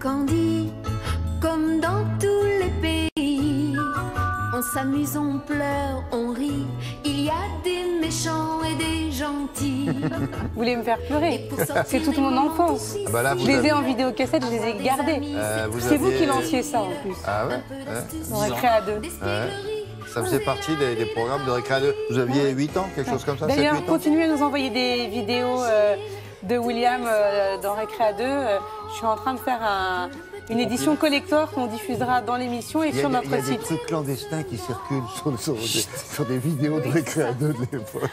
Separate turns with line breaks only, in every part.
candie, comme dans tous les pays. On s'amuse, on pleure, on rit. Il y a des méchants et des gentils.
Vous voulez me faire pleurer? C'est toute mon enfance.
Bah là,
je les ai en vidéocassette, je les ai gardés. C'est vous qui lanciez ça en plus.
Ah ouais,
Dans Récré à 2.
Ça faisait partie des programmes de Récré à 2. Vous aviez 8 ans, quelque chose comme ça?
D'ailleurs, continuez à nous envoyer des vidéos de William dans Récré à 2. Je suis en train de faire une édition collector qu'on diffusera dans l'émission et sur notre site.
Il y a des trucs clandestins qui circulent sur des vidéos de Récré à 2 de l'époque.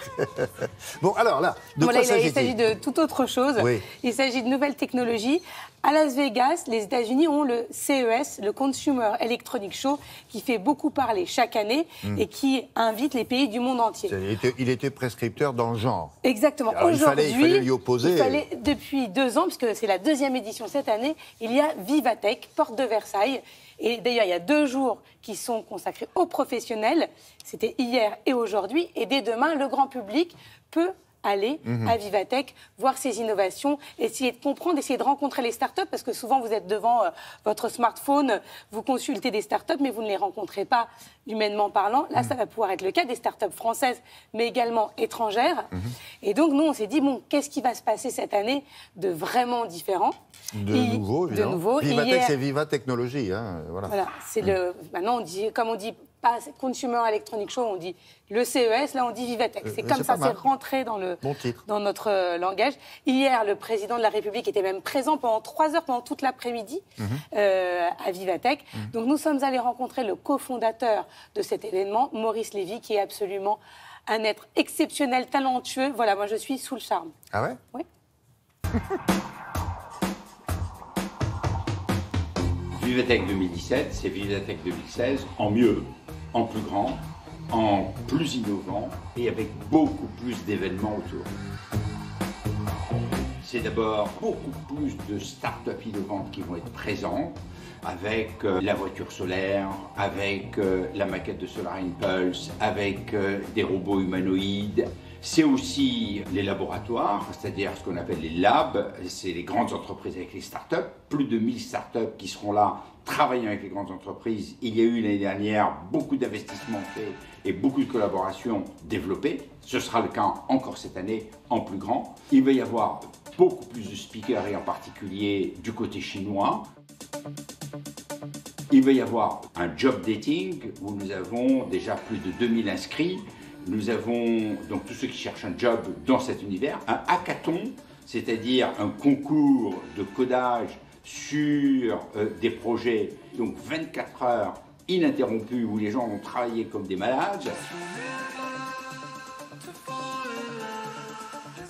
Bon, alors là, de quoi s'agit-il?
Il s'agit de toute autre chose.
Oui.
Il s'agit de nouvelles technologies. À Las Vegas, les États-Unis ont le CES, le Consumer Electronics Show, qui fait beaucoup parler chaque année et qui invite les pays du monde entier.
Il était prescripteur dans le genre.
Exactement.
Aujourd'hui, il fallait lui opposer.
Depuis 2 ans, puisque c'est la 2e édition cette année, il y a Vivatech, porte de Versailles. Et d'ailleurs, il y a 2 jours qui sont consacrés aux professionnels. C'était hier et aujourd'hui. Et dès demain, le grand public peut aller à Vivatech, voir ces innovations, essayer de comprendre, essayer de rencontrer les startups, parce que souvent vous êtes devant votre smartphone, vous consultez des startups, mais vous ne les rencontrez pas humainement parlant. Là, ça va pouvoir être le cas des startups françaises, mais également étrangères. Et donc, nous, on s'est dit, bon, qu'est-ce qui va se passer cette année de vraiment différent?
De nouveau, évidemment. Vivatech, c'est Viva Technologie. Hein,
voilà, c'est maintenant, on dit, comme on dit, pas Consumer Electronics Show, on dit le CES, là on dit Vivatech. C'est comme ça, c'est rentré dans notre langage. Hier, le président de la République était même présent pendant 3 heures, pendant toute l'après-midi, à Vivatech. Donc nous sommes allés rencontrer le cofondateur de cet événement, Maurice Lévy, qui est absolument un être exceptionnel, talentueux. Voilà, moi je suis sous le charme.
Ah ouais?
Oui.
Vivatech 2017, c'est Vivatech 2016 en mieux, en plus grand, en plus innovant et avec beaucoup plus d'événements autour. C'est d'abord beaucoup plus de start-up innovantes qui vont être présentes avec la voiture solaire, avec la maquette de Solar Impulse, avec des robots humanoïdes. C'est aussi les laboratoires, c'est-à-dire ce qu'on appelle les labs, c'est les grandes entreprises avec les startups, plus de 1000 startups qui seront là, travaillant avec les grandes entreprises. Il y a eu l'année dernière beaucoup d'investissements faits et beaucoup de collaborations développées. Ce sera le cas encore cette année, en plus grand. Il va y avoir beaucoup plus de speakers et en particulier du côté chinois. Il va y avoir un job dating où nous avons déjà plus de 2000 inscrits. Nous avons donc tous ceux qui cherchent un job dans cet univers, un hackathon, c'est-à-dire un concours de codage sur des projets, donc 24 heures ininterrompues où les gens vont travailler comme des malades.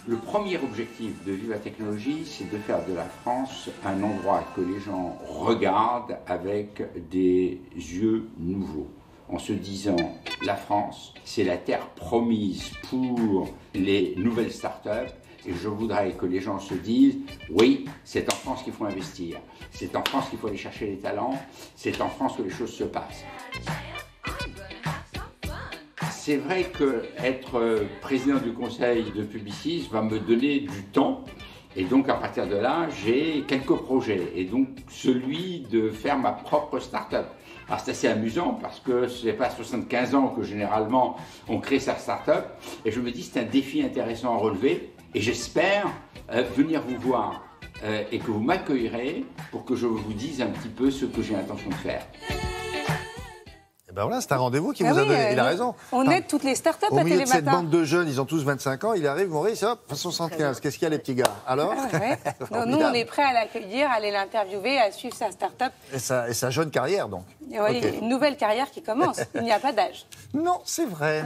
Le premier objectif de Viva Technologie, c'est de faire de la France un endroit que les gens regardent avec des yeux nouveaux. En se disant, la France, c'est la terre promise pour les nouvelles startups. Et je voudrais que les gens se disent, oui, c'est en France qu'il faut investir. C'est en France qu'il faut aller chercher les talents. C'est en France que les choses se passent. C'est vrai qu'être président du conseil de Publicis va me donner du temps. Et donc, à partir de là, j'ai quelques projets. Et donc, celui de faire ma propre start-up. Alors, c'est assez amusant parce que ce n'est pas à 75 ans que généralement on crée sa start-up. Et je me dis, c'est un défi intéressant à relever. Et j'espère venir vous voir et que vous m'accueillerez pour que je vous dise un petit peu ce que j'ai l'intention de faire.
Et ben voilà, c'est un rendez-vous qui vous a donné. Il a raison.
On aide toutes les startups à Télématin.
Au milieu de cette bande de jeunes, ils ont tous 25 ans, il arrive, Maurice, hop, 75. Qu'est-ce qu'il y a, les petits gars? Alors
Donc, nous, on est prêts à l'accueillir, à aller l'interviewer, à suivre sa start-up.
Et sa jeune carrière, donc.
Oui, une nouvelle carrière qui commence. Il n'y a pas d'âge.
Non, c'est vrai.